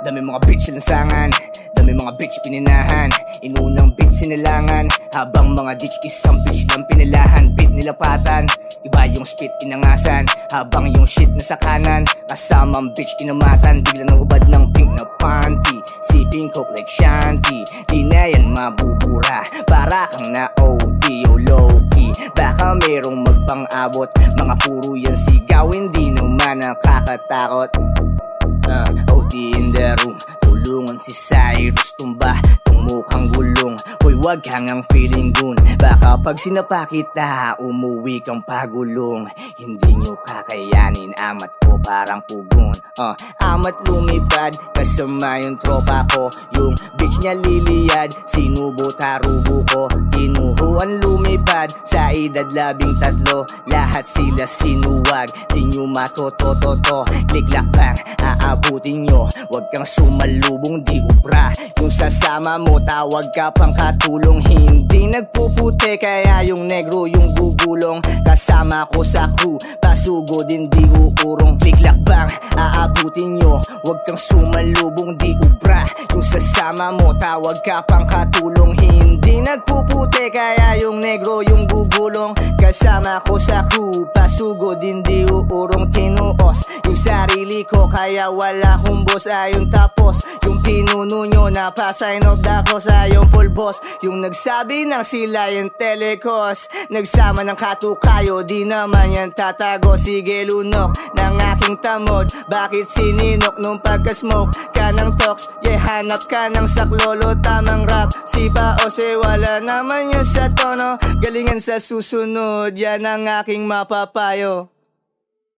Dami mga bitch lansangan, dami mga bitch pininahan. Inunang beat sinilangan, habang mga ditch isang bitch lang pinilahan. Beat nilapatan, iba yung spit inangasan, habang yung shit nasa kanan. Kasamang bitch inamatan, bigla nang ubad ng pink na panty. Sipping coke like Shanty, di na yan mabubura. Para kang na-OD o low-key, baka merong magpang-abot. Mga puro yan sigaw, hindi naman nakakatakot. OD in the room, tulungan si Cyrus tumba tong mukhang gulong. Hoy, wag kang ang feeling gun, baka pag sinapa kita umuwi kang pagulong. Hindi nyo kakayanin, amat ko parang pugon. Amat lumipad, kasama yung tropa ko. Yung bitch niya liliyad, sinubo tarubo ko. Kinuhuan lumipad, sa edad 13. Lahat sila sinuwag, di nyo matotototo. Click-lock bang, aabutin nyo. Wag kang sumalubong, di ubra. Yung sasama mo, tawag ka pang katulong. Hindi nagpuputi, kaya yung negro yung gugulong. Kasama ko sa crew, pasugo din di uurong. Click-lock bang, aabutin nyo. Wag kang sumalubong, di ubra. Yung sasama mo, tawag ka pang katulong. Hindi nagpuputi, kaya yung negro yung gugulong. Kasama ko sa crew, pasugo din di uurong. Tinuos yung sarili ko, kaya wala kong boss. Ayon tapos yung pinuno nyo, napasign off dako sa yung full boss. Yung nagsabi ng sila yung telecos, nagsama ng katukayo, di naman yan tatago. Sige lunok ng aking tamod, bakit sininok nung pagka-smoke ka ng tox? Yeah, hanap ka ng saklolo, tamang rap. Sipa o se, wala naman yun sa tono. Galingan sa susunod, yan ang aking mapapayo.